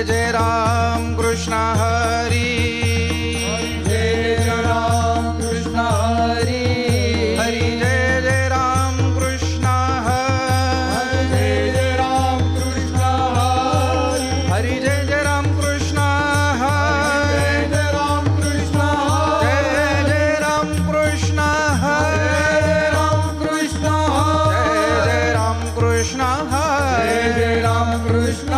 जय राम कृष्ण हरी जय राम कृष्ण हरी हरी जय राम कृष्ण हरी जय राम कृष्ण हरी हरी जय राम कृष्ण हरी जय राम कृष्ण जय राम कृष्ण हरी राम कृष्ण जय राम कृष्ण हरी जय राम कृष्ण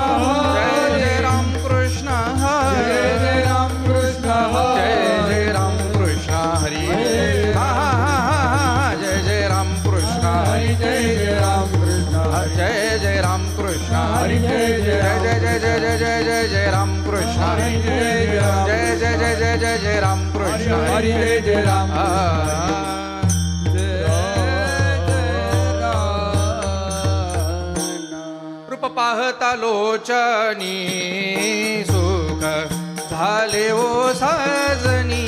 जय राम कृष्ण हरी जय राम कृष्ण जय राम कृष्ण हरी हा हा हा जय राम कृष्ण हरी जय राम कृष्ण जय राम कृष्ण हरी जय राम कृष्ण जय राम कृष्ण हरी जय राम रूप पाहता लोचनी सुख झाले ओ साजनी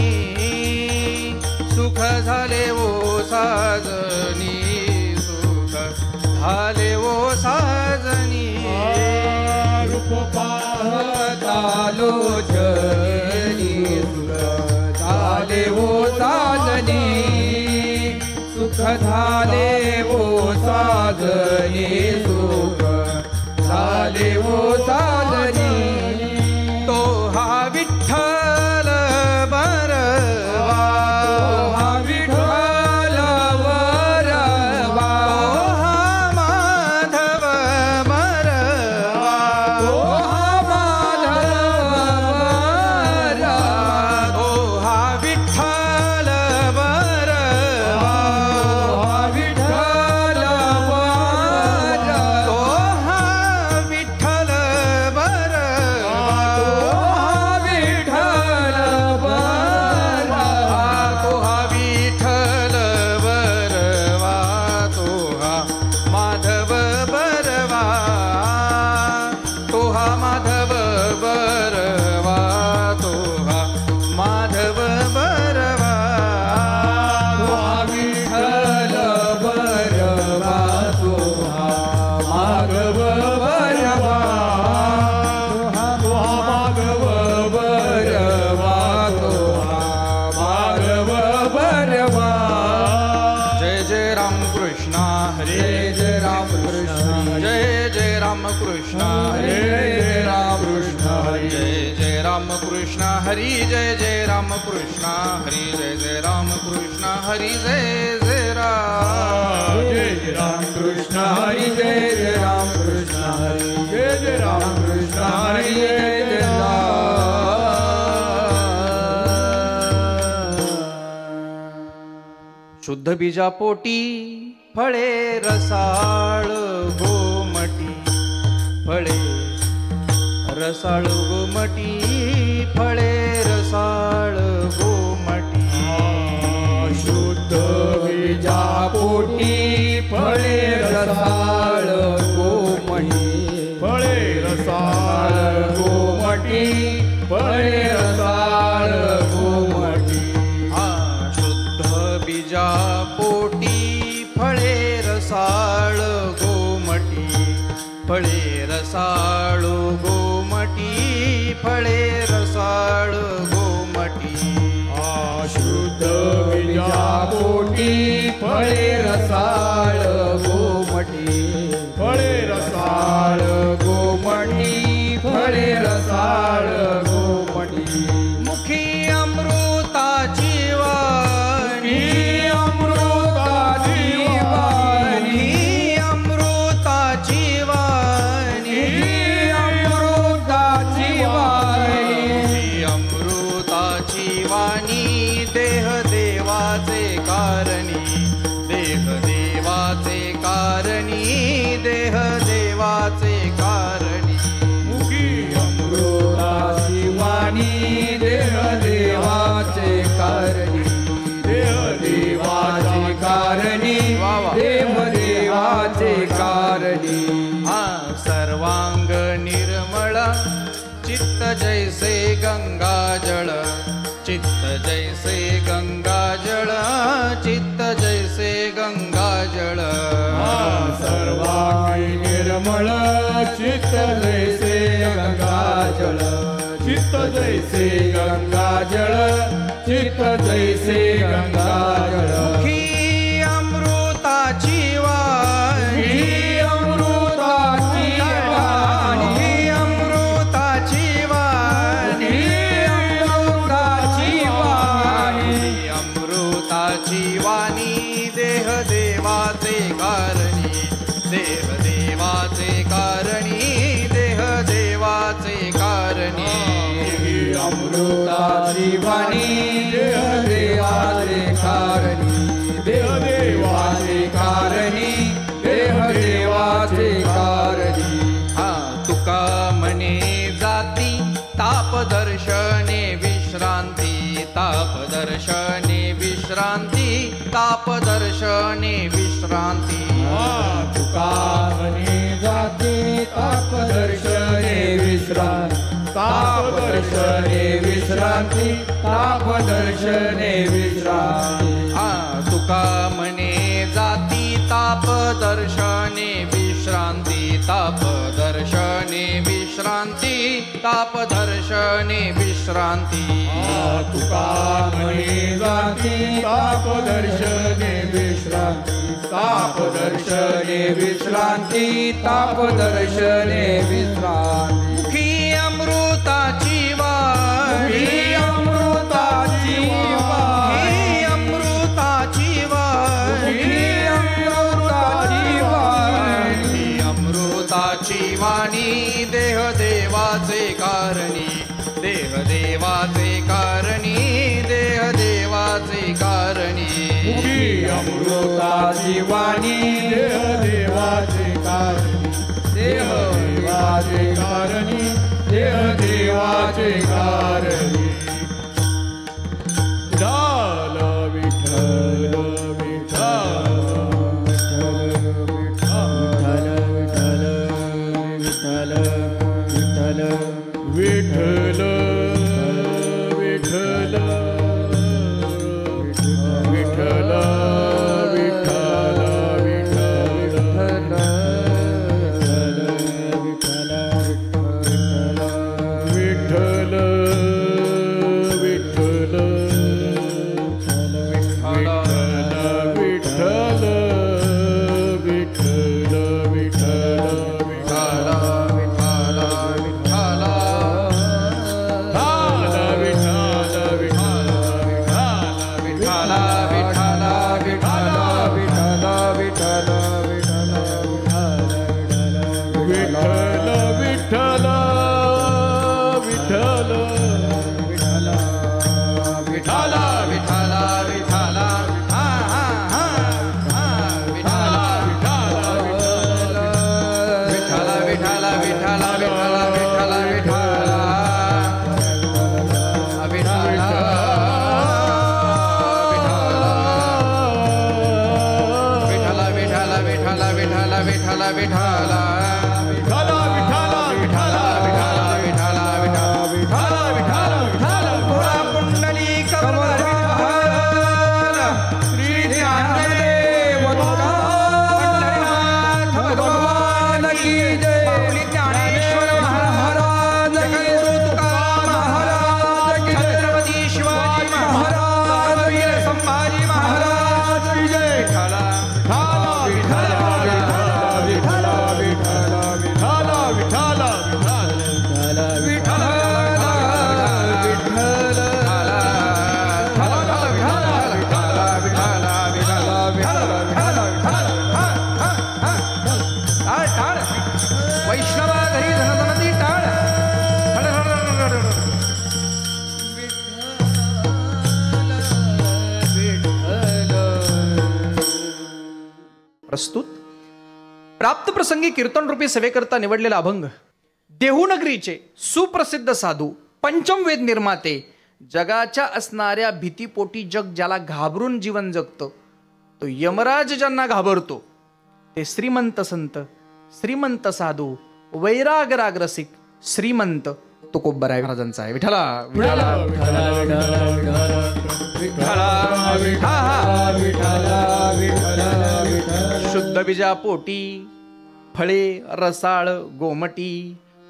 सुख झाले ओ साजनी सुख झाले ओ साजनी रूप पाहता लोचनी सुख झाले ओ साजनी सुख झाले ओ साजनी सुख झाले ओ साजनी तो हा विठ्ठल बरवा हा विठ्ठल वरवा तो हा माधव बरवा ओ हा माधव वरवा तो हा विठ्ठल बरवा हा विठ्ठल वरवा तो हा विठ्ठल बरवा विठ्ठल वरवा तो हा विठ्ठल बरवा तो हा माधव बरवा तो हा माधव बरवा तो हा माधव बरवा तो हा विठ्ठल वरवा तो हा माधव वरवा तो हा माधव वरवा तो हा माधव वरवा जय राम कृष्ण हरे जय राम कृष्ण जय राम कृष्ण हरे जय राम कृष्ण हरे जय राम कृष्ण हरी जय राम कृष्ण हरी जय राम कृष्ण हरी जय राम जय राम कृष्ण हरि जय राम कृष्ण हरि जय राम कृष्ण हरि जय शुद्ध बीजा पोटी फळे रसाळ गोमटी फळे रसाळ गोमटी फळे रसाळ गोमटी शुद्ध बीजा पोटी फळे रसाळ गोमटी फळे रसाळ गोमटी फळे रसाळ गोमटी शुद्ध बीजा पोटी फळे रसाळ गोमटी फळे रसाळ गोमटी फळे रसाळ गोमटी शुद्ध बीजा पोटी फळे रसाळ गोमटी फळे रसाळ गोमटी फळे रसाळ गोमटी मुखी अमृताची वाणी अमृताची वाणी अमृताची वाणी अमृताची वाणी अमृताची वाणी देह देवाचे कारणी देह देवाचे कारणी देह देवाचे कारणी मुखी अमृताची वाणी देह देवाचे कारणी देह देवाचे कारणी देव देवाचे कारणी सर्वांग निर्मळ चित्त जैसे गंगाजळ चित्त जैसे गंगाजळ चित्त जैसे गंगाजळ सर्वांगी निर्मळ चित्त जैसे गंगाजळ जल चित्त जैसे गंगा जल चित्त जैसे गंगा जल ही अमृताची वाणी अमृताची वाणी ही अमृताची वाणी अमृताची वाणी अमृताची वाणी देह देवाचे कारणी देह देवाचे कारणी देह देवाचे कारणी अमृताची वाणी देह देवाचे कारणी देह देवाचे कारणी देह देवाचे कारणी हा तुका म्हणे जाती ताप दर्शने विश्रांती ताप दर्शने विश्रांती ताप दर्शने विश्रांती तुका म्हणे जाते ताप दर्शने विश्रांती ताप दर्शने विश्रांती ताप दर्शने विश्रांती तुका म्हणे जाती ताप दर्शने विश्रांती ताप दर्शने विश्रांती ताप दर्शने विश्रांती तुका म्हणे जाती ताप दर्शने विश्रांती ताप दर्शने विश्रांती ताप दर्शने विश्रांती ही अमृताची वाणी ही अमृताची वाणी ही अमृताची वाणी ही अमृताची वाणी ही अमृताची वाणी देह देवाचे कारणी देह देवाचे कारणी देह देवाचे कारणी ही अमृताची वाणी देह देवाचे कारणी देह देवाचे कारणी देह देवाचे कारणी विठ्ठल विठ्ठल विठ्ठल विठ्ठल विठ्ठल विठ्ठल विठ्ठल प्रस्तुत प्राप्त प्रसंगी कीर्तन रूपी सेवेकरता निवडलेला अभंग देहूनगरीचे सुप्रसिद्ध साधू पंचमवेद निर्माते जगाच्या असणाऱ्या भीतीपोटी जग ज्याला घाबरून जीवन जगतं तो यमराज ज्यांना घाबरतो ते श्रीमंत संत श्रीमंत साधू वैराग रसिक श्रीमंत तुकोबराय महाराजांचा आहे. विठ्ठला विठ्ठला शुद्ध बीजा पोटी फळे रसाळ गोमटी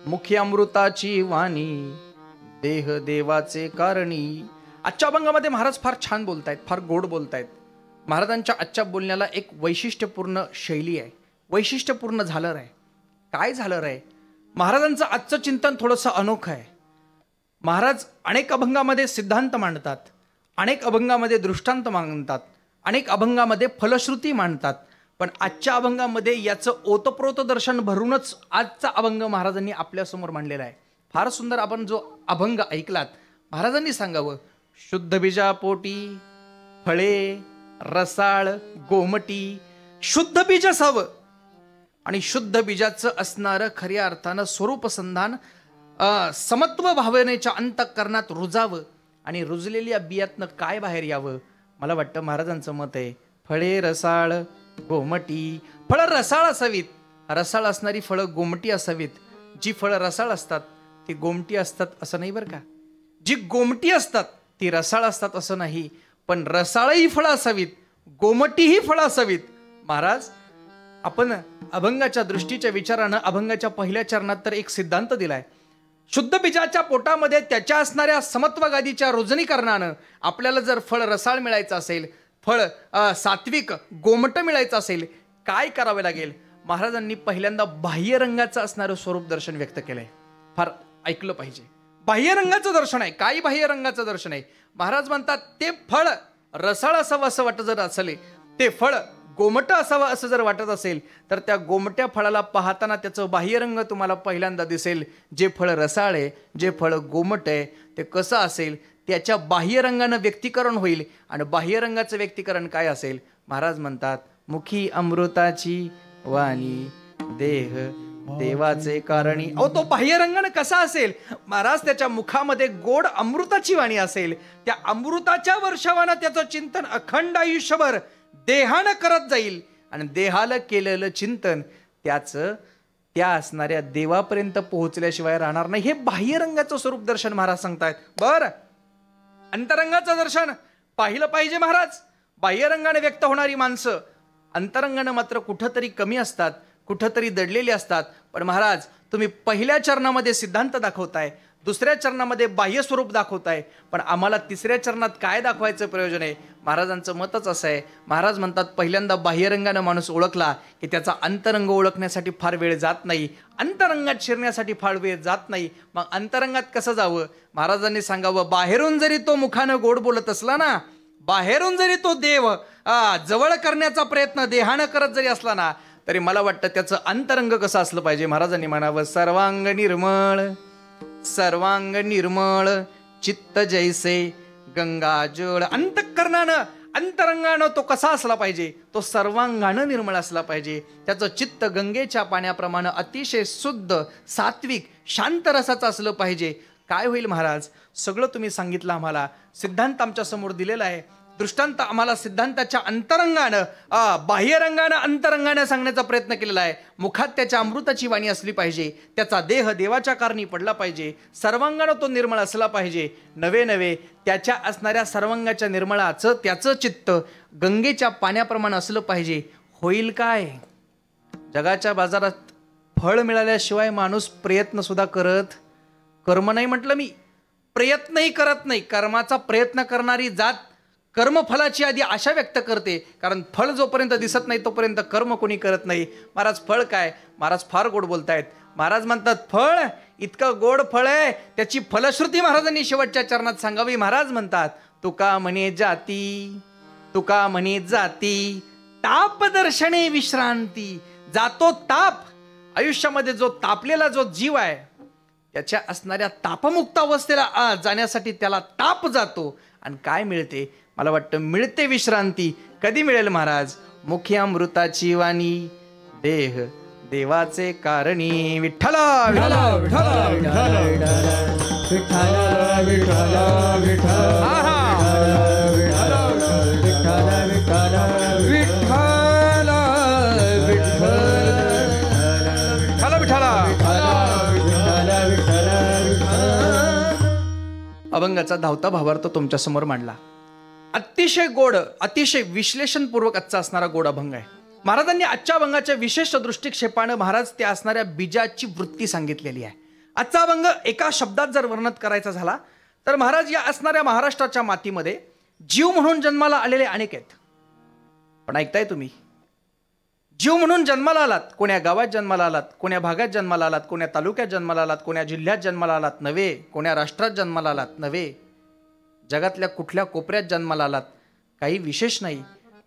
मुखी अमृताची वाणी, देह देवाचे कारणी. आजच्या अभंगामध्ये महाराज फार छान बोलतायत, फार गोड बोलतायत. महाराजांच्या आजच्या बोलण्याला एक वैशिष्ट्यपूर्ण शैली आहे, वैशिष्ट्यपूर्ण झालर आहे. काय झालर आहे? महाराजांचं आजचं चिंतन थोडंसं अनोखं आहे. महाराज अनेक अभंगामध्ये सिद्धांत मांडतात, अनेक अभंगामध्ये दृष्टांत मांडतात, अनेक अभंगामध्ये फलश्रुती मांडतात. पण आजच्या अभंगामध्ये याचं ओतप्रोत दर्शन भरूनच आजचा अभंग महाराजांनी आपल्यासमोर मांडलेला आहे. फार सुंदर. आपण जो अभंग ऐकलात, महाराजांनी सांगावं, शुद्ध बीजापोटी फळे रसाळ गोमटी. शुद्ध बीज असावं आणि शुद्ध बीजाचं असणारं खऱ्या अर्थानं स्वरूपसंधान समत्व भावनेच्या अंतःकरणात रुजावं आणि रुजलेल्या बियातनं काय बाहेर यावं. मला वाटतं महाराजांचं मत आहे, फळे रसाळ गोमटी. फळं रसाळ असावीत, रसाळ असणारी फळं गोमटी असावीत. जी फळं रसाळ असतात ती गोमटी असतात असं नाही बरं का. जी गोमटी असतात ती रसाळ असतात असं नाही, पण रसाळही फळं असावीत, गोमटीही फळं असावीत. महाराज आपण अभंगाच्या दृष्टीच्या विचारानं अभंगाच्या पहिल्या चरणात तर एक सिद्धांत दिलाय. शुद्ध बीजाच्या पोटामध्ये त्याच्या असणाऱ्या समत्वगादीच्या रुजनीकरणानं आपल्याला जर फळ रसाळ मिळायचं असेल, फळ सात्विक गोमट मिळायचं असेल, काय करावे लागेल? महाराजांनी पहिल्यांदा बाह्य रंगाचं असणारं स्वरूप दर्शन व्यक्त केलंय. फार ऐकलं पाहिजे. बाह्य रंगाचं दर्शन आहे. काय बाह्य रंगाचं दर्शन आहे? महाराज म्हणतात ते फळ रसाळ असावं असं वाटत जर असेल, ते फळ गोमट असावं असं जर वाटत असेल, तर त्या गोमट्या फळाला पाहताना त्याचं बाह्यरंग तुम्हाला पहिल्यांदा दिसेल. जे फळ रसाळ आहे, जे फळ गोमट आहे, ते कसं असेल त्याच्या बाह्यरंगानं व्यक्तीकरण होईल. आणि बाह्यरंगाचं व्यक्तीकरण काय असेल? महाराज म्हणतात, मुखी अमृताची वाणी, देह देवाचे कारणी. अहो तो बाह्यरंगानं कसा असेल? महाराज त्याच्या मुखामध्ये गोड अमृताची वाणी असेल. त्या अमृताच्या वर्षावानं त्याचं चिंतन अखंड आयुष्यभर देहानं करत जाईल आणि देहाला केलेलं चिंतन त्याचं त्या असणाऱ्या देवापर्यंत पोहोचल्याशिवाय राहणार नाही. हे बाह्यरंगाचं स्वरूप दर्शन महाराज सांगतायत. बरं, अंतरंगाचं दर्शन पाहिलं पाहिजे महाराज. बाह्यरंगाने व्यक्त होणारी माणसं अंतरंगानं मात्र कुठंतरी कमी असतात, कुठंतरी दडलेली असतात. पण महाराज तुम्ही पहिल्या चरणामध्ये सिद्धांत दाखवताय, दुसऱ्या चरणामध्ये बाह्य स्वरूप दाखवताय, पण आम्हाला तिसऱ्या चरणात काय दाखवायचं प्रयोजन आहे? महाराजांचं मतच असं आहे. महाराज म्हणतात पहिल्यांदा बाह्यरंगानं माणूस ओळखला की त्याचा अंतरंग ओळखण्यासाठी फार वेळ जात नाही, अंतरंगात शिरण्यासाठी फार वेळ जात नाही. मग अंतरंगात कसं जावं? महाराजांनी सांगावं, बाहेरून जरी तो मुखानं गोड बोलत असला ना, बाहेरून जरी तो देव जवळ करण्याचा प्रयत्न देहानं करत जरी असला ना, तरी मला वाटतं त्याचं अंतरंग कसं असलं पाहिजे? महाराजांनी म्हणावं, सर्वांग निर्मळ, सर्वांग निर्मळ, चित्त जैसे गंगाजळ. अंतःकरणानं अंतरंगानं तो कसा असला पाहिजे? तो सर्वांगानं निर्मळ असला पाहिजे. त्याचं चित्त गंगेच्या पाण्याप्रमाणे अतिशय शुद्ध सात्विक शांत रसाचं असलं पाहिजे. काय होईल महाराज? सगळं तुम्ही सांगितलं आम्हाला, सिद्धांत आमच्या समोर दिलेला आहे, दृष्टांत आम्हाला सिद्धांताच्या अंतरंगानं बाह्यरंगानं अंतरंगानं सांगण्याचा प्रयत्न केलेला आहे. मुखात त्याच्या अमृताची वाणी असली पाहिजे, त्याचा देह देवाच्या कारणी पडला पाहिजे, सर्वांगानं तो निर्मळ असला पाहिजे. नवे नवे त्याच्या असणाऱ्या सर्वांगाच्या निर्मळाचं त्याचं चित्त गंगेच्या पाण्याप्रमाणे असलं पाहिजे. होईल काय? जगाच्या बाजारात फळ मिळाल्याशिवाय माणूस प्रयत्न सुद्धा करत, कर्म नाही म्हटलं मी, प्रयत्नही करत नाही. कर्माचा प्रयत्न करणारी जात कर्मफलाची आधी आशा व्यक्त करते, कारण फळ जोपर्यंत दिसत नाही तोपर्यंत कर्म कोणी करत नाही. महाराज फळ काय? महाराज फार गोड बोलतायत. महाराज म्हणतात फळ इतकं गोड फळ आहे, त्याची फलश्रुती महाराजांनी शेवटच्या चरणात सांगावी. महाराज म्हणतात, तुका म्हणे जाती, तुका म्हणे जाती, ताप दर्शने विश्रांती. जातो ताप. आयुष्यामध्ये जो तापलेला जो जीव आहे त्याच्या असणाऱ्या तापमुक्त अवस्थेला जाण्यासाठी त्याला ताप जातो. आणि काय मिळते? मला वाटतं मिळते विश्रांती. कधी मिळेल महाराज? मुखी अमृताची वाणी, देह देवाचे कारणी. विठ्ठला विठ्ठला विठ्ठला विठ्ठला विठ्ठला अभंगाचा धावता भावार्थ तुमच्या समोर मांडला. अतिशय गोड, अतिशय विश्लेषणपूर्वक आजचा असणारा गोड अभंग आहे. महाराजांनी आजच्या अभंगाच्या विशेष दृष्टिक्षेपानं महाराज त्या असणाऱ्या बीजाची वृत्ती सांगितलेली आहे. आजचा अभंग एका शब्दात जर वर्णन करायचा झाला तर महाराज, या असणाऱ्या महाराष्ट्राच्या मातीमध्ये जीव म्हणून जन्माला आलेले अनेक आहेत. पण ऐकताय तुम्ही, जीव म्हणून जन्माला आलात, कोण्या गावात जन्माला आलात, कोण्या भागात जन्माला आलात, कोण्या तालुक्यात जन्माला आलात, कोण्या जिल्ह्यात जन्माला आलात नव्हे, कोण्या राष्ट्रात जन्माला आलात नव्हे, जगातल्या कुठल्या कोपऱ्यात जन्माला आलात काही विशेष नाही.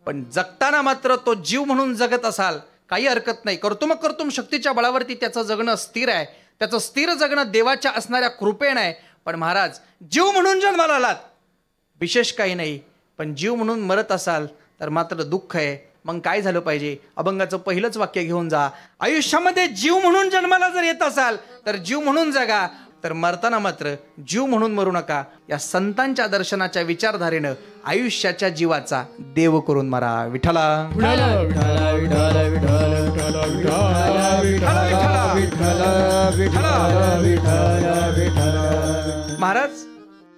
पण जगताना मात्र तो जीव म्हणून जगत असाल काही हरकत नाही. कर्तुम शक्तीच्या बळावरती त्याचं जगणं स्थिर आहे, त्याचं स्थिर जगणं देवाच्या असणाऱ्या कृपेनं आहे. पण महाराज, जीव म्हणून जन्माला आलात विशेष काही नाही, पण जीव म्हणून मरत असाल तर मात्र दुःख आहे. मग काय झालं पाहिजे? अभंगाचं पहिलंच वाक्य घेऊन जा. आयुष्यामध्ये जीव म्हणून जन्माला जर येत असाल तर जीव म्हणून जगा, तर मरताना मात्र जीव म्हणून मरू नका. या संतांच्या दर्शनाच्या विचारधारेनं आयुष्याच्या जीवाचा देव करून मरा. विठ्ठला महाराज,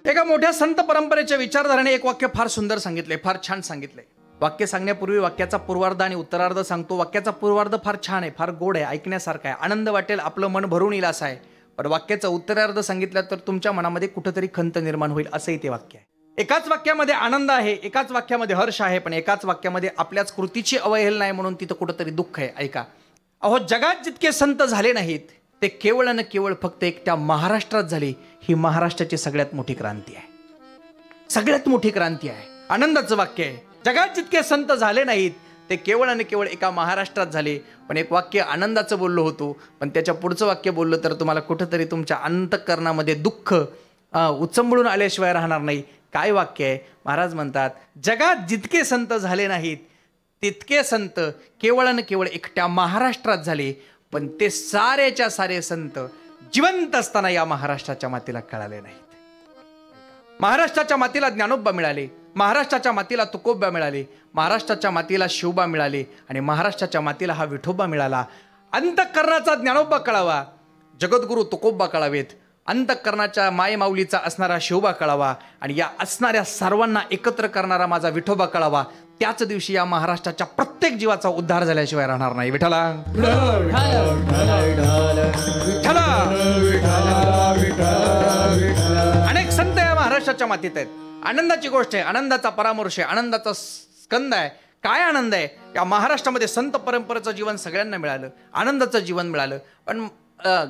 एका मोठ्या संत परंपरेच्या विचारधारेने एक वाक्य फार सुंदर सांगितले, फार छान सांगितले. वाक्य सांगण्यापूर्वी वाक्याचा पूर्वार्ध आणि उत्तरार्ध सांगतो. वाक्याचा पूर्वार्ध फार छान आहे, फार गोड आहे, ऐकण्यासारखा आहे, आनंद वाटेल, आपलं मन भरून येईल असा आहे. पण वाक्याचा उत्तरार्ध सांगितलं तर तुमच्या मनामध्ये कुठेतरी खंत निर्माण होईल असंही ते वाक्य आहे. एकाच वाक्यामध्ये आनंद आहे, एकाच वाक्यामध्ये हर्ष आहे, पण एकाच वाक्यामध्ये आपल्याच कृतीची अवहेलना नाही म्हणून तिथं कुठंतरी दुःख आहे. ऐका, अहो, जगात जितके संत झाले नाहीत ते केवळ न केवळ फक्त एकट्या महाराष्ट्रात झाले. ही महाराष्ट्राची सगळ्यात मोठी क्रांती आहे, सगळ्यात मोठी क्रांती आहे. आनंदाचं वाक्य आहे. जगात जितके संत झाले नाहीत ते केवळ आणि केवळ एका महाराष्ट्रात झाले. पण एक वाक्य आनंदाचं बोललो होतो, पण त्याच्या पुढचं वाक्य बोललं तर तुम्हाला कुठंतरी तुमच्या अंतःकरणामध्ये दुःख उचंबळून आल्याशिवाय राहणार नाही. काय वाक्य आहे? महाराज म्हणतात, जगात जितके संत झाले नाहीत तितके संत केवळ आणि केवळ एकट्या महाराष्ट्रात झाले. पण ते सारेच्या सारे संत जिवंत असताना या महाराष्ट्राच्या मातीला कळाले नाहीत. महाराष्ट्राच्या मातीला ज्ञानोबा मिळाले, महाराष्ट्राच्या मातीला तुकोबा मिळाले, महाराष्ट्राच्या मातीला शिवबा मिळाले आणि महाराष्ट्राच्या मातीला हा विठोबा मिळाला. अंतःकरणाचा ज्ञानोबा कळावा, जगद्गुरु तुकोबा कळावेत, अंतःकरणाच्या मायमाऊलीचा असणारा शिवबा कळावा आणि या असणाऱ्या सर्वांना एकत्र करणारा माझा विठोबा कळावा. त्याच दिवशी या महाराष्ट्राच्या प्रत्येक जीवाचा उद्धार झाल्याशिवाय राहणार नाही. विठ्ठला अनेक संत या महाराष्ट्राच्या मातीत आहेत. आनंदाची गोष्ट आहे, आनंदाचा परामर्श आहे, आनंदाचा स्कंद आहे. काय आनंद आहे? या महाराष्ट्रामध्ये संत परंपरेचं जीवन सगळ्यांना मिळालं, आनंदाचं जीवन मिळालं. पण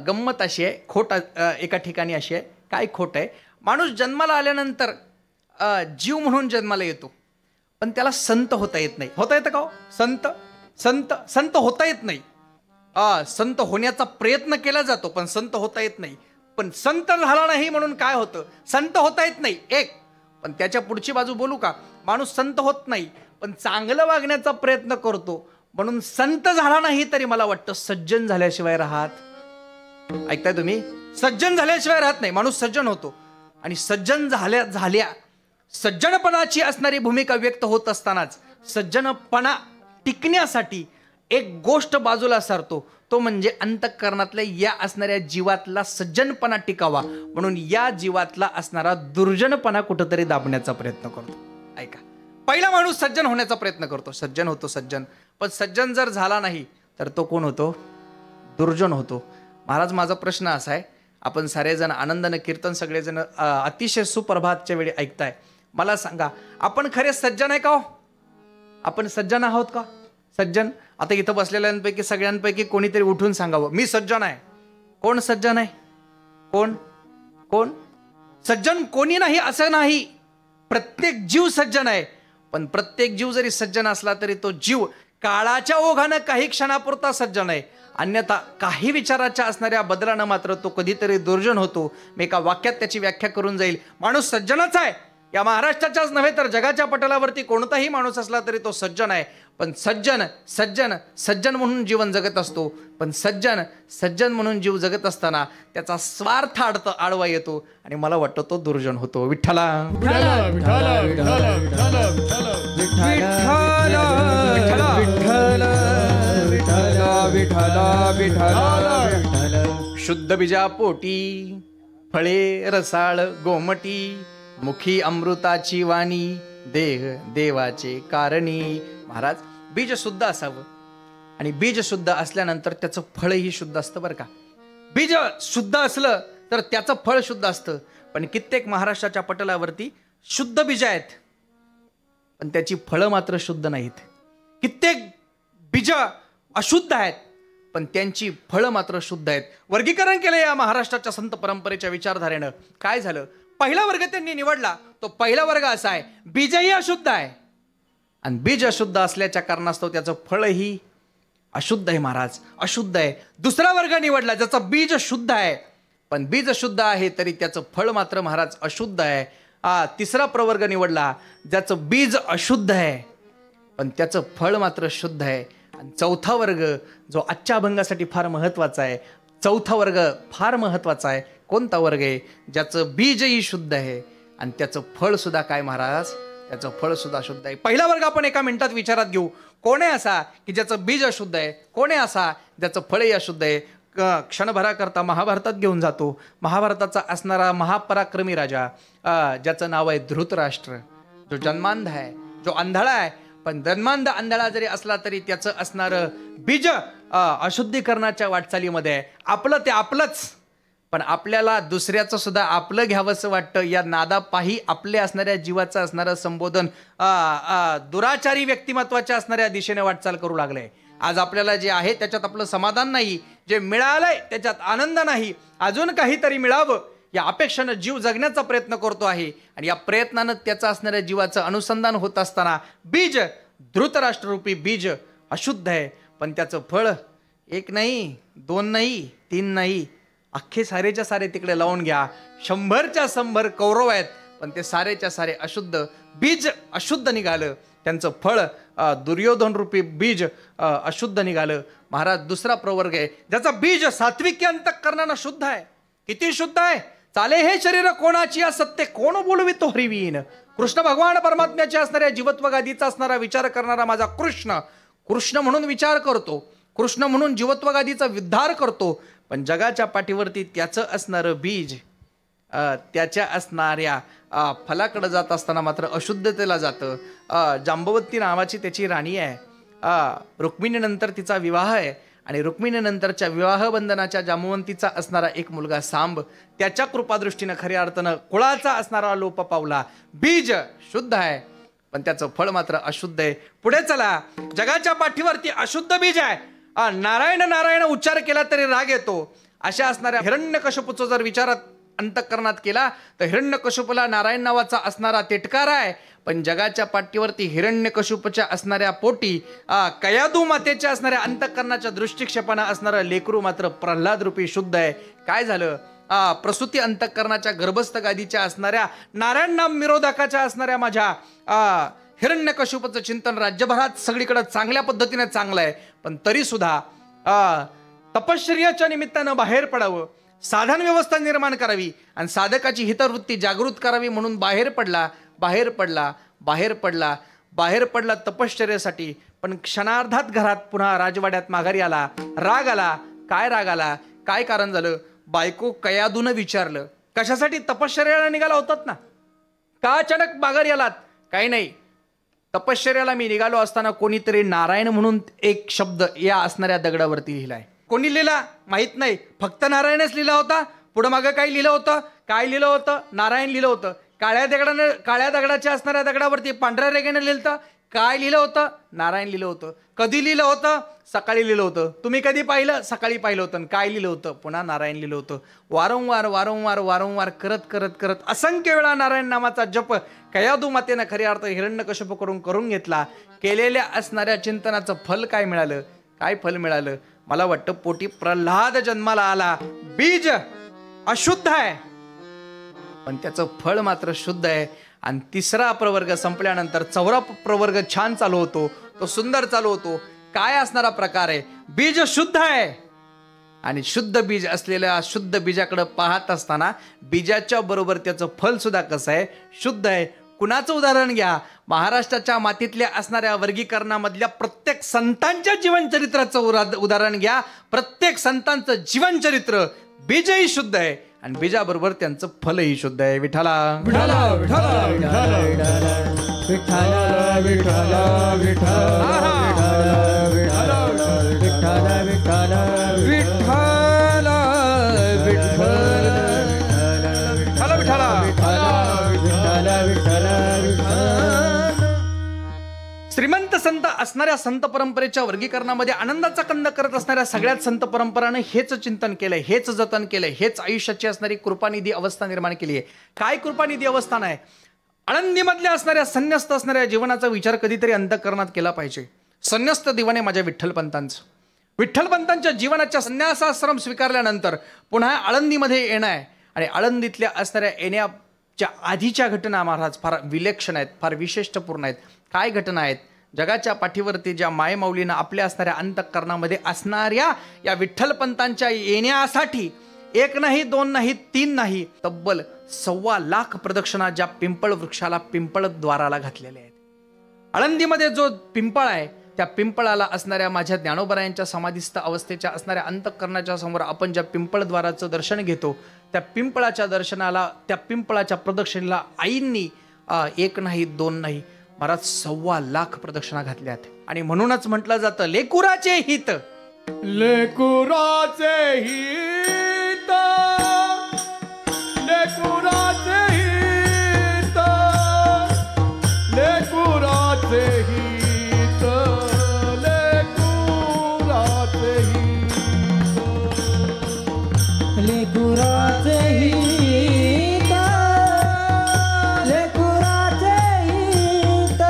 गंमत अशी आहे, खोट एका ठिकाणी अशी आहे. काय खोट आहे? माणूस जन्माला आल्यानंतर जीव म्हणून जन्माला येतो, पण त्याला संत होता येत नाही. होता येतं का हो? संत संत संत होता येत नाही. संत होण्याचा प्रयत्न केला जातो पण संत होता येत नाही. पण संत झाला नाही म्हणून काय होतं? संत होता येत नाही एक. पण त्याच्या पुढची बाजू बोलू का? माणूस संत होत नाही पण चांगलं वागण्याचा प्रयत्न करतो म्हणून संत झाला नाही तरी मला वाटतं सज्जन झाल्याशिवाय राहत. ऐकताय तुम्ही? सज्जन झाल्याशिवाय राहत नाही. माणूस सज्जन होतो आणि सज्जन झाल्या सज्जनपणाची असणारी भूमिका व्यक्त होत असतानाच सज्जनपणा टिकण्यासाठी एक गोष्ट बाजूला सारतो, तो म्हणजे अंतःकरणातल्या या असणाऱ्या जीवातला सज्जनपणा टिकावा म्हणून या जीवातला असणारा दुर्जनपणा कुठंतरी दाबण्याचा प्रयत्न करतो. ऐका, पहिला माणूस सज्जन होण्याचा प्रयत्न करतो, सज्जन होतो सज्जन. पण सज्जन जर झाला नाही तर तो कोण होतो? दुर्जन होतो. महाराज, माझा प्रश्न असा आहे, आपण सारेजण आनंदानं कीर्तन सगळेजण अतिशय सुप्रभातच्या वेळी ऐकताय, मला सांगा, आपण खरे सज्जन आहे का हो? आपण सज्जन आहोत का? सज्जन? आता इथं बसलेल्यांपैकी सगळ्यांपैकी कोणीतरी उठून सांगावं, मी सज्जन आहे. कोण सज्जन आहे? कोण कोण सज्जन? कोणी नाही असं नाही. प्रत्येक जीव सज्जन आहे. पण प्रत्येक जीव जरी सज्जन असला तरी तो जीव काळाच्या ओघानं काही क्षणापुरता सज्जन आहे. अन्यथा काही विचाराच्या असणाऱ्या बदलानं मात्र तो कधीतरी दुर्जन होतो. मी एका वाक्यात त्याची व्याख्या करून जाईल. माणूस सज्जनच आहे. या महाराष्ट्राच्याच नव्हे तर जगाच्या पटलावरती कोणताही माणूस असला तरी तो सज्जन आहे. पण सज्जन सज्जन सज्जन म्हणून जीवन जगत असतो. पण सज्जन सज्जन म्हणून जीव जगत असताना त्याचा स्वार्थ आडवा येतो आणि मला वाटतं तो दुर्जन होतो. विठ्ठला शुद्ध बीजा पोटी फळे रसाळ गोमटी मुखी अमृताची वाणी देह देवाचे कारणी. महाराज, बीज शुद्ध असावं आणि बीज शुद्ध असल्यानंतर त्याचं फळही शुद्ध असतं बरं का. बीज शुद्ध असलं तर त्याचं फळ शुद्ध असतं. पण कित्येक महाराष्ट्राच्या पटलावरती शुद्ध बीज आहेत, पण त्याची फळं मात्र शुद्ध नाहीत. कित्येक बीज अशुद्ध आहेत, पण त्यांची फळं मात्र शुद्ध आहेत. वर्गीकरण केलं या महाराष्ट्राच्या संत परंपरेच्या विचारधारेनं. काय झालं? पहिला वर्ग त्यांनी निवडला. तो पहिला वर्ग असा आहे, बीजही अशुद्ध आहे आणि बीज अशुद्ध असल्याच्या कारणास्तव त्याचं फळही अशुद्ध आहे. महाराज अशुद्ध आहे. दुसरा वर्ग निवडला ज्याचं बीज शुद्ध आहे, पण बीज शुद्ध आहे तरी त्याचं फळ मात्र महाराज अशुद्ध आहे. तिसरा प्रवर्ग निवडला ज्याचं बीज अशुद्ध आहे, पण त्याचं फळ मात्र शुद्ध आहे. आणि चौथा वर्ग जो आजच्या अभंगासाठी फार महत्वाचा आहे, चौथा वर्ग फार महत्वाचा आहे. कोणता वर्ग आहे? ज्याचं बीजही शुद्ध आहे आणि त्याचं फळ सुद्धा काय महाराज? त्याचं फळ सुद्धा शुद्ध आहे. पहिला वर्ग आपण एका मिनिटात विचारात घेऊ. कोण आहे असा की ज्याचं बीज अशुद्ध आहे? कोण आहे असा ज्याचं फळही अशुद्ध आहे? क्षणभराकरता महाभारतात घेऊन जातो. महाभारताचा असणारा महापराक्रमी राजा ज्याचं नाव आहे धृतराष्ट्र, जो जन्मांध आहे, जो आंधळा आहे. पण जन्मांध आंधळा जरी असला तरी त्याचं असणारं बीज अशुद्धीकरणाच्या वाटचालीमध्ये आहे. आपलं ते आपलंच, पण आपल्याला दुसऱ्याचं सुद्धा आपलं घ्यावंसं वाटतं. या नादापायी आपले असणाऱ्या जीवाचं असणारं संबोधन दुराचारी व्यक्तिमत्वाच्या असणाऱ्या दिशेने वाटचाल करू लागलंय. आज आपल्याला जे आहे त्याच्यात आपलं समाधान नाही, जे मिळालंय त्याच्यात आनंद नाही, अजून काहीतरी मिळावं या अपेक्षेनं जीव जगण्याचा प्रयत्न करतो आहे. आणि या प्रयत्नानं त्याचं असणाऱ्या जीवाचं अनुसंधान होत असताना बीज, धृतराष्ट्ररूपी बीज अशुद्ध आहे, पण त्याचं फळ एक नाही, दोन नाही, तीन नाही, अख्खे सारेच्या सारे तिकडे लावून घ्या. 100च्या 100 कौरव आहेत, पण ते सारेच्या सारे अशुद्ध. बीज अशुद्ध निघालं, त्यांचं फळ दुर्योधन रूपी बीज अशुद्ध निघालं. महाराज दुसरा प्रवर्ग आहे ज्याचा बीज सात्विक अंतःकरणानं शुद्ध आहे. किती शुद्ध आहे? चाले हे शरीर कोणाची सत्य कोण बोलवितो हरिवीन. कृष्ण भगवान परमात्म्याच्या असणाऱ्या जीवत्व गादीचा असणारा विचार करणारा माझा कृष्ण, कृष्ण म्हणून विचार करतो, कृष्ण म्हणून जीवत्व गादीचा उद्धार करतो. पण जगाच्या पाठीवरती त्याचं असणारं बीज त्याच्या असणाऱ्या फलाकडे जात असताना मात्र अशुद्धतेला जातं. जांबवती नावाची त्याची राणी आहे. रुक्मिणीनंतर तिचा विवाह आहे आणि रुक्मिणीनंतरच्या विवाहबंधनाच्या जांबवंतीचा असणारा एक मुलगा सांब, त्याच्या कृपादृष्टीनं खऱ्या अर्थानं कुळाचा असणारा लोप पावला. बीज शुद्ध आहे, पण त्याचं फळ मात्र अशुद्ध आहे. पुढे चला. जगाच्या पाठीवरती अशुद्ध बीज आहे. नारायण नारायण उच्चार केला तरी राग येतो. अशा असणाऱ्या हिरण्यकश्यपूचा जर विचारात अंतःकरणात केला तर हिरण्यकश्यपूला नारायण नावाचा असणारा तेटकार आहे. पण जगाच्या पाठीवरती हिरण्यकश्यपूच्या असणाऱ्या पोटी कयादू मातेच्या असणाऱ्या अंतःकरणाच्या दृष्टिक्षेपानं असणारं लेकरू मात्र प्रल्हाद रूपी शुद्ध आहे. काय झालं? प्रसूती अंतःकरणाच्या गर्भस्थ गादीच्या असणाऱ्या नारायण नाम विरोधकाच्या असणाऱ्या माझ्या हिरण्यकश्यपूचं चिंतन राज्यभरात सगळीकडे चांगल्या पद्धतीने चांगलं आहे. पण तरी सुद्धा तपश्चर्याच्या निमित्तानं बाहेर पडावं, साधन व्यवस्था निर्माण करावी आणि साधकाची हितवृत्ती जागृत करावी म्हणून बाहेर पडला तपश्चर्यासाठी. पण क्षणार्धात घरात पुन्हा राजवाड्यात माघारी आला. राग आला. काय राग आला? काय कारण झालं? बायको कयादून विचारलं, कशासाठी? तपश्चर्याला निघाला होतात ना, का अचानक माघारी आलात? काही नाही, तपश्चर्याला मी निघालो असताना कोणीतरी नारायण म्हणून एक शब्द या असणाऱ्या दगडावरती लिहिलाय. कोणी लिहिला माहित नाही, फक्त नारायणच लिहिला होता. पुढं मागं काही लिहिलं होतं? काय लिहिलं होतं? नारायण लिहिलं होतं. काळ्या दगडाच्या असणाऱ्या दगडावरती पांढऱ्या रेगेनं लिहिलं. काय लिहिलं होतं? नारायण लिहिलं होतं. कधी लिहिलं होतं? सकाळी लिहिलं होतं. तुम्ही कधी पाहिलं? सकाळी पाहिलं होतं. काय लिहिलं होतं? पुन्हा नारायण लिहिलं होतं. वारंवार करत असंख्य वेळा नारायण नामाचा जप कयादू मातेनं खऱ्या अर्थ हिरण्यकश्यप करून घेतला. केलेल्या असणाऱ्या चिंतनाचं फल काय मिळालं? काय फल मिळालं? मला वाटतं पोटी प्रल्हाद जन्माला आला. बीज अशुद्ध आहे, पण त्याचं फळ मात्र शुद्ध आहे. आणि तिसरा प्रवर्ग संपल्यानंतर चौथा प्रवर्ग छान चालू होतो, तो सुंदर चालू होतो. काय असणारा प्रकार आहे? बीज शुद्ध आहे आणि शुद्ध बीज असलेल्या शुद्ध बीजाकडे पाहत असताना बीजाच्या बरोबर त्याचं फल सुद्धा कसं आहे? शुद्ध आहे. कुणाचं उदाहरण घ्या? महाराष्ट्राच्या मातीतल्या असणाऱ्या वर्गीकरणामधल्या प्रत्येक संतांच्या जीवनचरित्राचं उदाहरण घ्या. प्रत्येक संतांचं जीवनचरित्र बीजही शुद्ध आहे आणि बीजाबरोबर त्यांचं फलही शुद्ध आहे. विठाला विठाला विठाला विठाला विठाला विठाला विठाला विठाला विठाला विठाला विठ्ठला विठ्ठल विठ्ठल विठ्ठल. श्रीमंत संत असणाऱ्या संत परंपरेच्या वर्गीकरणामध्ये आनंदाचा कंद करत असणाऱ्या सगळ्यात संत परंपरानं हेच चिंतन केलंय, हेच जतन केलंय, हेच आयुष्याची असणारी कृपानिधी अवस्था निर्माण केली आहे. काय कृपानिधी अवस्था नाही, आळंदीमधल्या असणाऱ्या संन्यस्त असणाऱ्या जीवनाचा विचार कधीतरी अंतःकरणात केला पाहिजे. संन्यस्त दिवाने माझ्या विठ्ठलपंतांचं, विठ्ठलपंतांच्या जीवनाच्या संन्यासाश्रम स्वीकारल्यानंतर पुन्हा आळंदीमध्ये येणं आहे. आणि आळंदीतल्या असणाऱ्या येण्याच्या आधीच्या घटना महाराज फार विलक्षण आहेत, फार विशिष्टपूर्ण आहेत. काय घटना आहेत? जगाच्या पाठीवरती ज्या मायमाऊलीनं आपल्या असणाऱ्या अंतःकरणामध्ये असणाऱ्या या विठ्ठलपंतांच्या येण्यासाठी 1 नाही 2 नाही 3 नाही तब्बल 1.25 लाख प्रदक्षिणा ज्या पिंपळ वृक्षाला पिंपळ द्वाराला घातलेल्या आहेत. आळंदीमध्ये जो पिंपळ आहे त्या पिंपळाला असणाऱ्या माझ्या ज्ञानोबरायांच्या समाधीस्थ अवस्थेच्या असणाऱ्या अंतःकरणाच्या समोर आपण ज्या पिंपळद्वाराचं दर्शन घेतो त्या पिंपळाच्या दर्शनाला, त्या पिंपळाच्या प्रदक्षिणेला आईंनी 1 नाही 2 नाही महाराज 1.25 लाख प्रदक्षिणा घातल्यात. आणि म्हणूनच म्हटलं जातं लेकुराचे हित, लेकुराचे हित, लेकुराचे हित, लेकुराचे हित, लेकुराचे हित, लेकुराचे हित, लेकुराचे हित,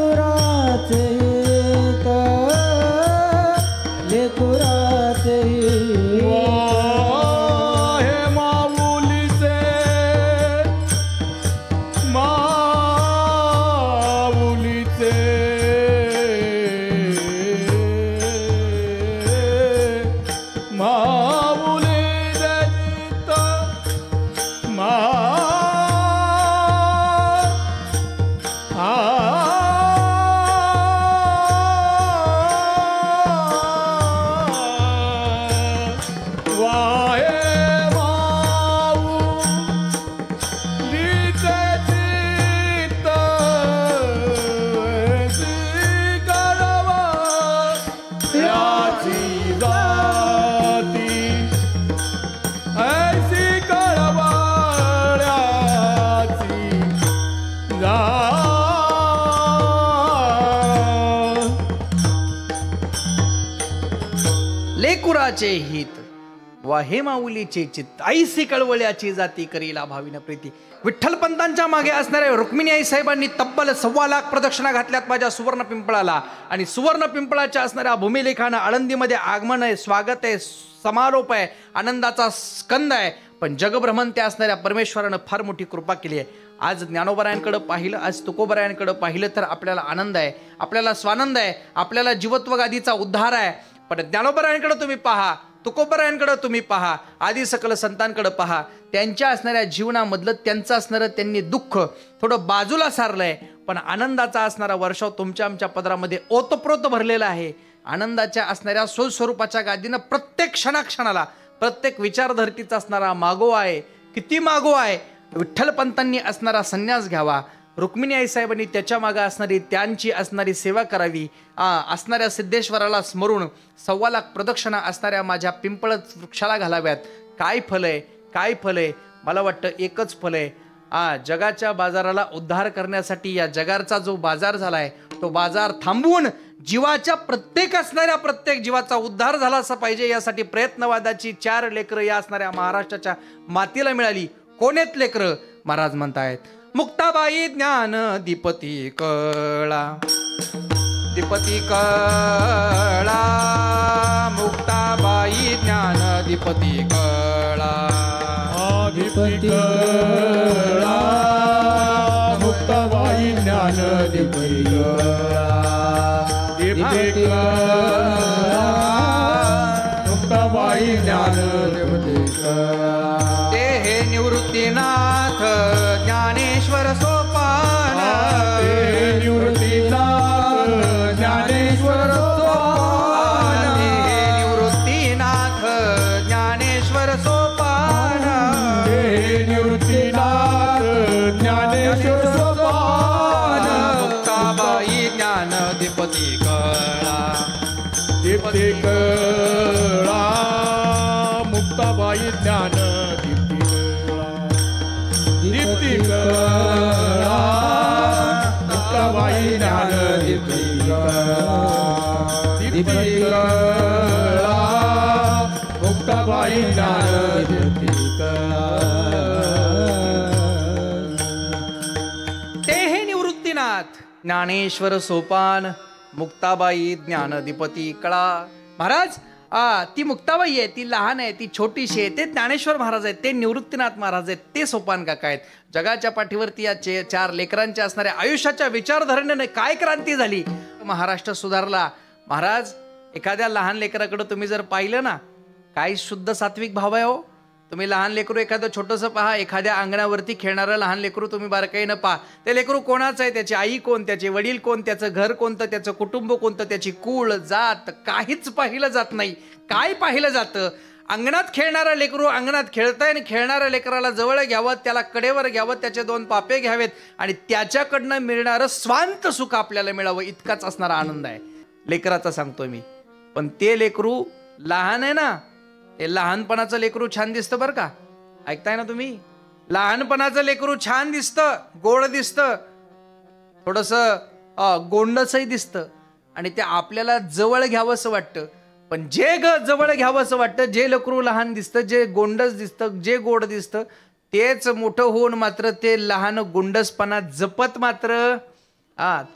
लेकुराचे हित, लेकुराचे हित. हे माऊलीचे, माऊलीचे, माऊलीचे चित्त, लेकुराचे हित वा हे माऊलीचे चित्त, ऐसी कळवळ्याची जाती करीला भाविन प्रीती. विठ्ठलपंतांच्या मागे असणाऱ्या रुक्मिणी आई साहेबांनी तब्बल 1.25 लाख प्रदक्षिणा घातल्यात माझ्या सुवर्ण पिंपळाला. आणि सुवर्ण पिंपळाच्या असणाऱ्या भूमिलेखानं आळंदीमध्ये आगमन आहे, स्वागत आहे, समारोप आहे, आनंदाचा स्कंद आहे. पण जगभ्रमण त्या असणाऱ्या परमेश्वरानं फार मोठी कृपा केली आहे. आज ज्ञानोबरायांकडे पाहिलं, आज तुकोबरायांकडे पाहिलं तर आपल्याला आनंद आहे, आपल्याला स्वानंद आहे, आपल्याला जीवत्व गादीचा उद्धार आहे. पण ज्ञानोबरायांकडे तुम्ही पहा, तुकोबरायांकडे तुम्ही पहा, आदी सकल संतांकडे पहा, त्यांच्या असणाऱ्या जीवनामधलं त्यांचं असणारं त्यांनी दुःख थोडं बाजूला सारलंय. पण आनंदाचा असणारा वर्षाव तुमच्या आमच्या पदरामध्ये ओतप्रोत भरलेला आहे. आनंदाच्या असणाऱ्या स्वस्वरूपाच्या गादीनं प्रत्येक क्षणाक्षणाला प्रत्येक विचारधर्तीचा असणारा मागोवा आहे. किती मागोवा आहे? विठ्ठलपंतांनी असणारा संन्यास घ्यावा, रुक्मिणी आई साहेबांनी त्याच्या मागे असणारी त्यांची असणारी सेवा करावी, असणाऱ्या सिद्धेश्वराला स्मरून 1.25 लाख प्रदक्षिणा असणाऱ्या माझ्या पिंपळ वृक्षाला घालाव्यात. काय फल आहे, काय फल आहे? मला वाटतं एकच फल आहे. जगाच्या बाजाराला उद्धार करण्यासाठी या जगाचा जो बाजार झालाय तो बाजार थांबवून जीवाच्या प्रत्येक जीवाचा उद्धार झाला असा पाहिजे, यासाठी प्रयत्नवादाची 4 लेकरं या असणाऱ्या महाराष्ट्राच्या मातीला मिळाली. कोणेत लेकरं? महाराज म्हणतायत मुक्ताबाई ज्ञान दीपती कळा, दीपती कळा, मुक्ताबाई ज्ञान दीपती कळा, दीपती कळा, मुक्ताबाई ज्ञान दीपती कळा, दीपती कळा, मुक्ताबाई ज्ञान दीपती कळा. ते हे निवृत्तीनाथ ज्ञानेश्वर सोपान, ते निवृत्तीनाथ ज्ञानेश्वर सोपान, ते हे निवृत्तीनाथ ज्ञानेश्वर सोपान, ते निवृत्तीनाथ ज्ञानेश्वर सोपान, मुक्ताबाई ज्ञान दीपती कळा, दीप्ती कळा, मुक्ताबाई ज्ञान दीप्ती कळा. दीपती कळा मुक्ताबाई ज्ञान दीपती कळा मुक्ताबाई ज्ञान दीपती ते हे निवृत्तीनाथ ज्ञानेश्वर सोपान मुक्ताबाई ज्ञानदीपती कळा. महाराज ती मुक्ताबाई आहे, ती लहान आहे, ती छोटीशी आहे. ते ज्ञानेश्वर महाराज आहेत, ते निवृत्तीनाथ महाराज आहेत, ते सोपान काका आहेत. जगाच्या पाठीवरती या 4 लेकरांच्या असणाऱ्या आयुष्याच्या विचारधारणेने काय क्रांती झाली. महाराष्ट्र सुधारला. महाराज एखाद्या लहान लेकराकडे तुम्ही जर पाहिलं ना, काय शुद्ध सात्विक भाव आहे हो. तुम्ही लहान लेकरू एखादं छोटंसं पहा, एखाद्या अंगणावरती खेळणारं लहान लेकरू तुम्ही बारकाईनं पहा. ते लेकरू कोणाचं आहे, त्याची आई कोण, त्याचे वडील कोण, त्याचं घर कोणतं, त्याचं कुटुंब कोणतं, त्याची कुळ जात काहीच पाहिलं जात नाही. काय पाहिलं जातं, अंगणात खेळणारा लेकरू अंगणात खेळतंय आणि खेळणाऱ्या लेकराला जवळ घ्यावं, त्याला कडेवर घ्यावं, त्याचे 2 पापे घ्यावेत आणि त्याच्याकडनं मिळणारं स्वांत सुख आपल्याला मिळावं, इतकाच असणारा आनंद आहे लेकराचा सांगतोय मी. पण ते लेकरू लहान आहे ना, ते लहानपणाचं लेकरू छान दिसतं बरं का. ऐकताय ना तुम्ही, लहानपणाचं लेकरू छान दिसतं, गोड दिसतं, थोडंसं गोंडसही दिसतं आणि ते आपल्याला जवळ घ्यावंसं वाटतं. पण जे जवळ घ्यावंसं वाटतं, जे लेकरू लहान दिसतं, जे गोंडस दिसतं, जे गोड दिसतं, तेच मोठं होऊन मात्र ते लहान गोंडसपणा जपत मात्र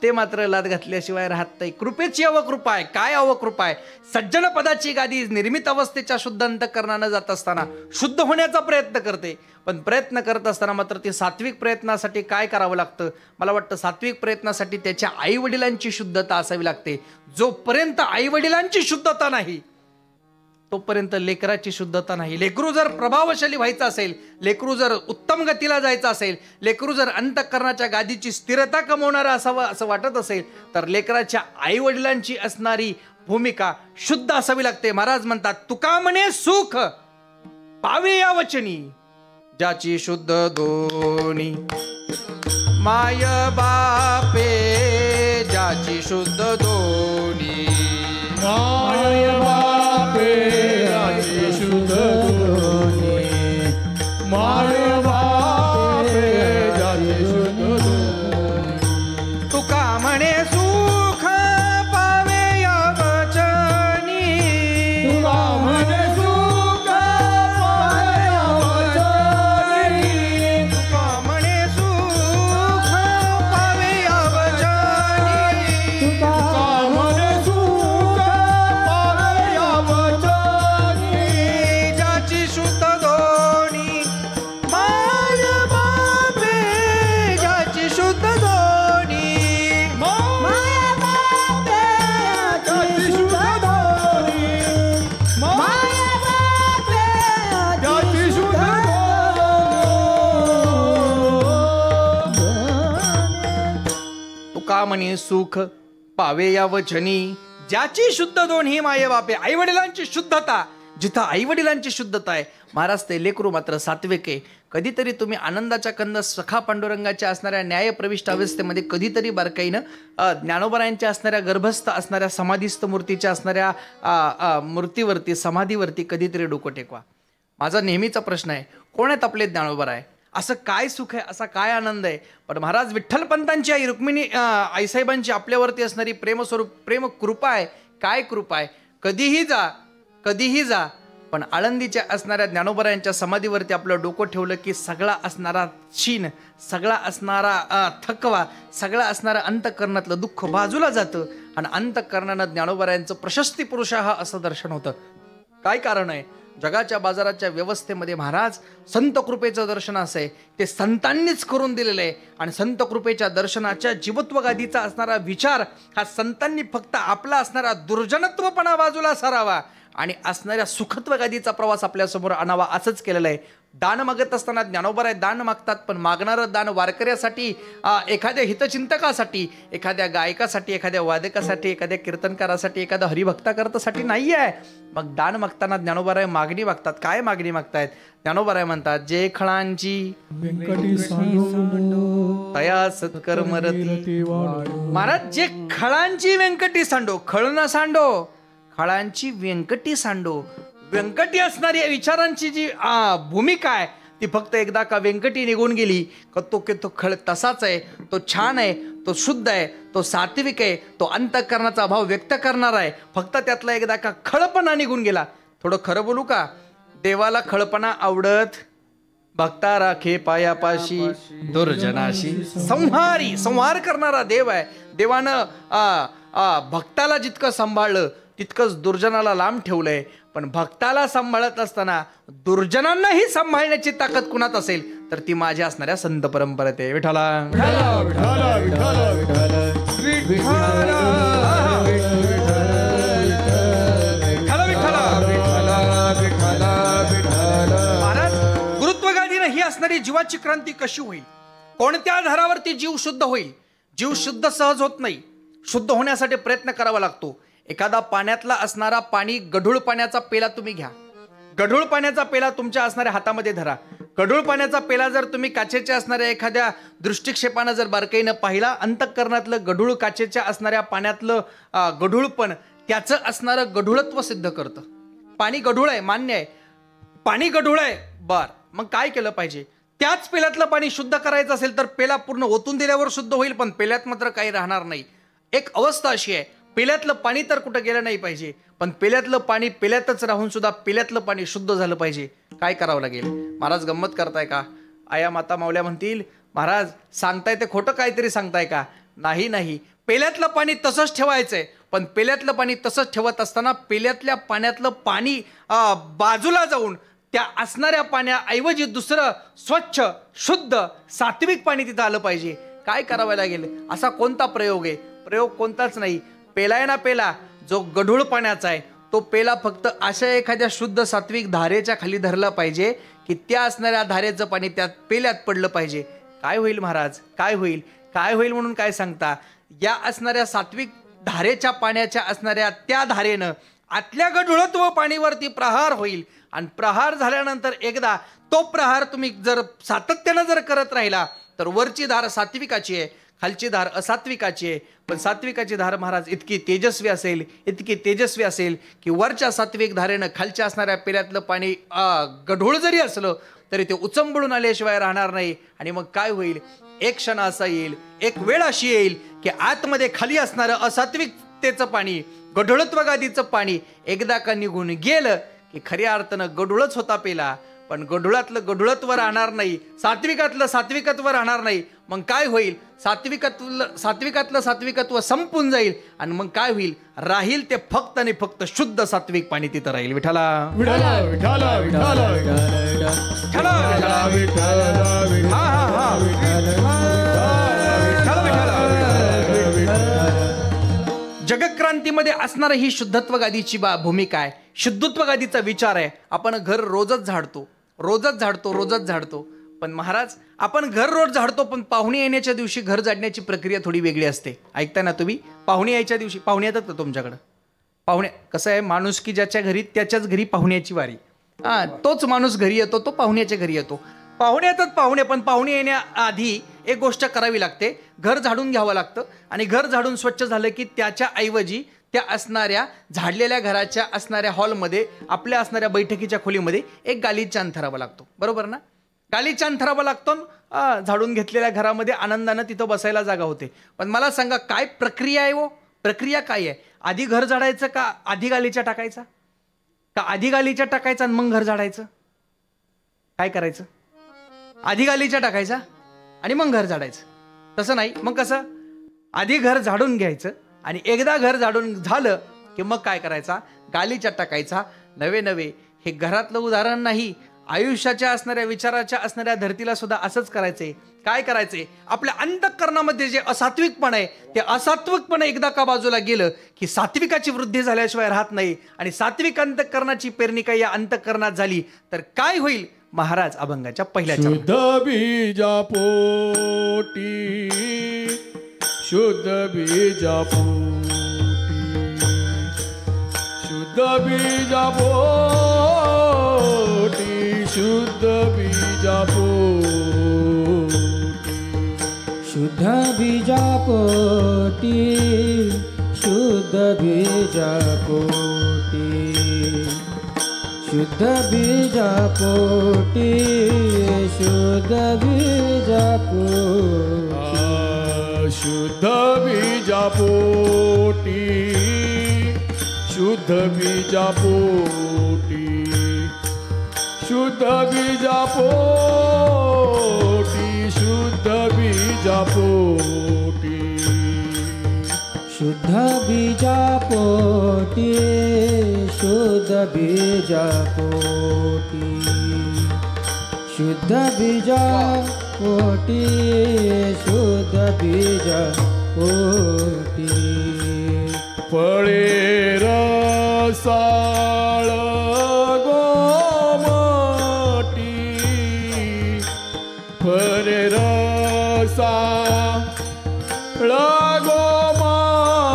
ते मात्र लाद घातल्याशिवाय राहत नाही. कृपेची अवकृपा आहे. काय अवकृपा आहे. सज्जन पदाची गादी निर्मित अवस्थेच्या शुद्ध अंतःकरणानं जात असताना शुद्ध होण्याचा प्रयत्न करते. पण प्रयत्न करत असताना मात्र ते सात्विक प्रयत्नासाठी काय करावं लागतं. मला वाटतं सात्विक प्रयत्नासाठी त्याच्या आई वडिलांची शुद्धता असावी लागते. जोपर्यंत आई वडिलांची शुद्धता नाही तोपर्यंत लेकराची शुद्धता नाही. लेकरू जर प्रभावशाली व्हायचं असेल, लेकरू जर उत्तम गतीला जायचं असेल, लेकरू जर अंतःकरणाच्या गादीची स्थिरता कमवणारं असावं असं वाटत असेल, तर लेकराच्या आई वडिलांची असणारी भूमिका शुद्ध असावी लागते. महाराज म्हणतात, तुका म्हणे सुख पावे या वचनी, ज्याची शुद्ध दोन्ही माय बापे, ज्याची शुद्ध दोन्ही माय बापे, ज्याची शुद्ध दोन्ही माय बापे, ज्याची शुद्ध दोन्ही. तुका म्हणे सुख पावे या वचनी, तुका म्हणे सुख पावे या वचनी, तुका म्हणे सुख पावे या वचनी, तुका म्हणे सुख पावे या वचनी, ज्याची शुद्ध दोन्ही माय बापे, ज्याची शुद्ध दोन्ही माय बापे, ज्याची शुद्ध दोन्ही माय बापे, ज्याची शुद्ध तुका म्हणे सुख पावे या वचनी, ज्याची शुद्ध दोन्ही माये बापे. आई वडिलांची शुद्धता, जिथं आई वडिलांची शुद्धता आहे महाराज, ते लेकरू मात्र सात्विक आहे. कधीतरी तुम्ही आनंदाच्या कंद सखा पांडुरंगाच्या असणाऱ्या न्यायप्रविष्ट अवस्थेमध्ये कधीतरी बारकाईनं ज्ञानोबरायांच्या असणाऱ्या गर्भस्थ असणाऱ्या समाधीस्थ मूर्तीच्या असणाऱ्या मूर्तीवरती समाधीवरती कधीतरी डोकं टेकवा. माझा नेहमीचा प्रश्न आहे, कोण आहेत आपले ज्ञानोबर आहे, असं काय सुख आहे, असा काय आनंद आहे. पण महाराज विठ्ठलपंतांची आई रुक्मिणी आईसाहेबांची आपल्यावरती असणारी प्रेमस्वरूप प्रेम कृपा आहे. काय कृपा आहे. कधीही जा पण आळंदीच्या असणाऱ्या ज्ञानोबरायांच्या समाधीवरती आपलं डोकं ठेवलं की सगळा असणारा क्षीण, सगळा असणारा थकवा, सगळा असणारा अंतःकरणातलं दुःख बाजूला जातं आणि अंतःकरणानं ज्ञानोबरायांचं प्रशस्ती पुरुष हा असं दर्शन होतं. काय कारण आहे. जगाच्या बाजाराच्या व्यवस्थेमध्ये महाराज संत कृपेचं दर्शन असं आहे, ते संतांनीच करून दिलेलं आहे. आणि संत कृपेच्या दर्शनाच्या जीवत्व गादीचा असणारा विचार हा संतांनी फक्त आपला असणारा दुर्जनत्वपणा बाजूला सारावा आणि असणाऱ्या सुखत्व गादीचा प्रवास आपल्यासमोर आणावा असंच केलेलं आहे. दान मागत असताना ज्ञानोबराय दान मागतात, पण मागणारं दान वारकऱ्यासाठी, एखाद्या हितचिंतकासाठी, एखाद्या गायकासाठी, एखाद्या वादकासाठी, एखाद्या कीर्तनकारासाठी, एखाद्या हरिभक्ताकरतासाठी नाही आहे. मग दान मागताना ज्ञानोबराय मागणी मागतात. काय मागणी मागतायत. ज्ञानोबराय म्हणतात, जे खळांची व्यंकटी सांडो तया सत्कर्म रती. महाराज जे खळांची व्यंकटी सांडो, खळ न सांडो, खळांची व्यंकटी सांडो. व्यंकटी असणारी विचारांची जी भूमिका आहे ती फक्त एकदा का व्यंकटी निघून गेली का तो खळ तसाच आहे, तो छान आहे, तो शुद्ध आहे, तो सात्विक आहे, तो अंतःकरणाचा भाव व्यक्त करणार आहे. फक्त त्यातला एकदा का खळपणा निघून गेला. थोडं खरं बोलू का, देवाला खळपणा आवडत, भक्ता राखे पायापाशी दुर्जनाशी. संहार करणारा देव आहे. देवानं भक्ताला जितकं सांभाळलं तितकंच दुर्जनाला लांब ठेवलंय. पण भक्ताला सांभाळत असताना दुर्जनांनाही सांभाळण्याची ताकद कुणात असेल तर ती माझ्या असणाऱ्या संत परंपरेत आहे. विठ्ठला महाराज, गुरुत्वगादीनं ही असणारी जीवाची क्रांती कशी होईल, कोणत्या आधारावरती जीव शुद्ध होईल? जीव शुद्ध सहज होत नाही. शुद्ध होण्यासाठी प्रयत्न करावा लागतो. एखादा पाण्यातला असणारा पाणी, गढूळ पाण्याचा पेला तुम्ही घ्या. गढूळ पाण्याचा पेला तुमच्या असणाऱ्या हातामध्ये धरा. गढूळ पाण्याचा पेला जर तुम्ही काचेच्या असणाऱ्या एखाद्या दृष्टिक्षेपानं जर बारकाईनं पाहिला, अंतःकरणातलं गढूळ काचेच्या असणाऱ्या पाण्यातलं गढूळपण त्याचं असणारं गढूळत्व सिद्ध करतं. पाणी गढूळ आहे, मान्य आहे, पाणी गढूळ आहे, बर, मग काय केलं पाहिजे? त्याच पेल्यातलं पाणी शुद्ध करायचं असेल तर पेला पूर्ण ओतून दिल्यावर शुद्ध होईल, पण पेल्यात मात्र काही राहणार नाही. एक अवस्था अशी आहे, पेल्यातलं पाणी तर कुठं गेलं नाही पाहिजे, पण पेल्यातलं पाणी पेल्यातच राहून सुद्धा पेल्यातलं पाणी शुद्ध झालं पाहिजे. काय करावं लागेल? महाराज गंमत करताय का? आया माता मावल्या म्हणतील, महाराज सांगताय ते खोटं काहीतरी सांगताय का? नाही, पेल्यातलं पाणी तसंच ठेवायचंय. पण पेल्यातलं पाणी तसंच ठेवत असताना पेल्यातल्या पाण्यातलं पाणी बाजूला जाऊन त्या असणाऱ्या पाण्याऐवजी दुसरं स्वच्छ शुद्ध सात्विक पाणी तिथं आलं पाहिजे. काय करावं लागेल? असा कोणता प्रयोग आहे? प्रयोग कोणताच नाही. पेला आहे ना, पेला जो गढूळ पाण्याचा आहे, तो पेला फक्त अशा एखाद्या शुद्ध सात्विक धारेच्या खाली धरला पाहिजे की त्या असणाऱ्या धारेचं पाणी त्यात पेल्यात पडलं पाहिजे. काय होईल महाराज? काय होईल? काय होईल म्हणून काय सांगता? या असणाऱ्या सात्विक धारेच्या पाण्याच्या असणाऱ्या त्या धारेनं आतल्या गढूळत्व पाणीवरती प्रहार होईल. आणि प्रहार झाल्यानंतर एकदा तो प्रहार तुम्ही जर सातत्यानं जर करत राहिला तर वरची धार सात्विकाची आहे, खालची धार असात्विकाची आहे. पण सात्विकाची धार महाराज इतकी तेजस्वी असेल की वरच्या सात्विक धारेनं खालच्या असणाऱ्या पेल्यातलं पाणी गढूळ जरी असलं तरी ते उचंबळून आल्याशिवाय राहणार नाही. आणि मग काय होईल? एक क्षण असा येईल, एक वेळ अशी येईल की आतमध्ये खाली असणारं असात्विकतेचं पाणी, गढूळत्वगादीचं पाणी एकदा का निघून गेलं की खऱ्या अर्थानं गढूळच होता पेला, पण गढूळातलं गढूळत्व राहणार नाही, सात्विकातलं सात्विकत्व राहणार नाही. मग काय होईल? सात्विकातलं सात्विकत्व संपून जाईल. आणि मग काय होईल? राहील ते फक्त आणि फक्त शुद्ध सात्विक पाणी तिथं राहील. विठ्ठला विठ्ठला विठ्ठला विठ्ठला जगक्रांतीमध्ये असणारी ही शुद्धत्व गादीची भूमिका आहे. शुद्धत्व गादीचा विचार आहे. आपण घर रोजच झाडतो. पण महाराज, आपण घर रोज झाडतो, पण पाहुणे येण्याच्या दिवशी घर झाडण्याची प्रक्रिया थोडी वेगळी असते. ऐकताय ना तुम्ही? पाहुणे यायच्या दिवशी पाहुणे येतात का तुमच्याकडं? पाहुणे कसं आहे, माणूस की ज्याच्या घरी त्याच्याच घरी पाहुण्याची वारी. तोच माणूस घरी येतो, तो पाहुण्याच्या घरी येतो. पाहुणे येतात पाहुणे, पण पाहुणे येण्याआधी एक गोष्ट करावी लागते, घर झाडून घ्यावं लागतं. आणि घर झाडून स्वच्छ झालं की त्याच्या ऐवजी त्या असणाऱ्या झाडलेल्या घराच्या असणाऱ्या हॉलमध्ये, आपल्या असणाऱ्या बैठकीच्या खोलीमध्ये एक गालिचा अंथरावा लागतो. बरोबर ना? गालिचा अंथरावा लागतो. झाडून घेतलेल्या घरामध्ये आनंदानं तिथं बसायला जागा होते. पण मला सांगा, काय प्रक्रिया आहे? प्रक्रिया काय आहे? आधी घर झाडायचं का आधी गालिचा टाकायचा? का आधी गालिचा टाकायचा आणि मग घर झाडायचं? काय करायचं? आधी गालिचा टाकायचा आणि मग घर झाडायचं? तसं नाही. मग कसं? आधी घर झाडून घ्यायचं आणि एकदा घर झाडून झालं की मग काय करायचा? गालिचा टाकायचा. नवे हे घरातलं उदाहरण नाही, आयुष्याच्या असणाऱ्या विचाराच्या असणाऱ्या धर्तीला सुद्धा असंच करायचंय. काय करायचंय? आपल्या अंतःकरणामध्ये जे असात्विकपण आहे, ते असात्विकपण एकदा का बाजूला गेलं की सात्विकाची वृद्धी झाल्याशिवाय राहत नाही. आणि सात्विक अंतःकरणाची पेरणी काही या अंतःकरणात झाली तर काय होईल? महाराज अभंगाच्या पहिल्या शुद्ध बीजा पोटी, शुद्ध बीजा पोटी, शुद्ध बीजा पोटी, शुद्ध बीजा पोटी, शुद्ध बीजा पोटी, शुद्ध बीजा पोटी, शुद्ध बीजा पोटी शुद्ध बीजा पोटी शुद्ध बीजा पोटी शुद्ध बीजा पोटी शुद्ध बीजा पोटी शुद्ध बीजा पोटी शुद्ध बीजा पोटी शुद्ध बीजा पोटी शुद्ध बीजा पोटी शुद्ध बीजा पोटी फळे रसाळ गोमटी फळे रसाळ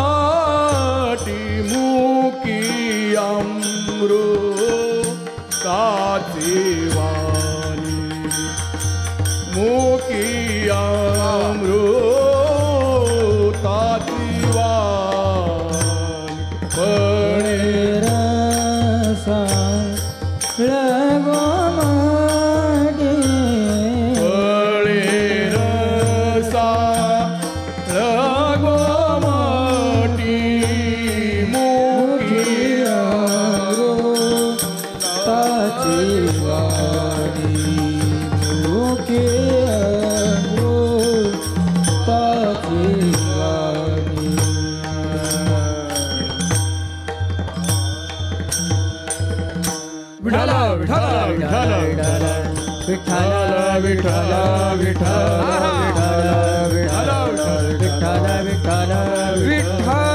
गोमटी मुकी अमृताची वाणी मुकी अमृताची वाणी फळे रसा लगोमाडी फळे रसाळ गोमटी मुकी ताची वाडी मुके ताची वाडी विठ्ठल विठ्ठल विठ्ठल विठ्ठल विठ्ठल विठ्ठल विठ्ठल विठ्ठल विठ्ठल विठ्ठल विठ्ठल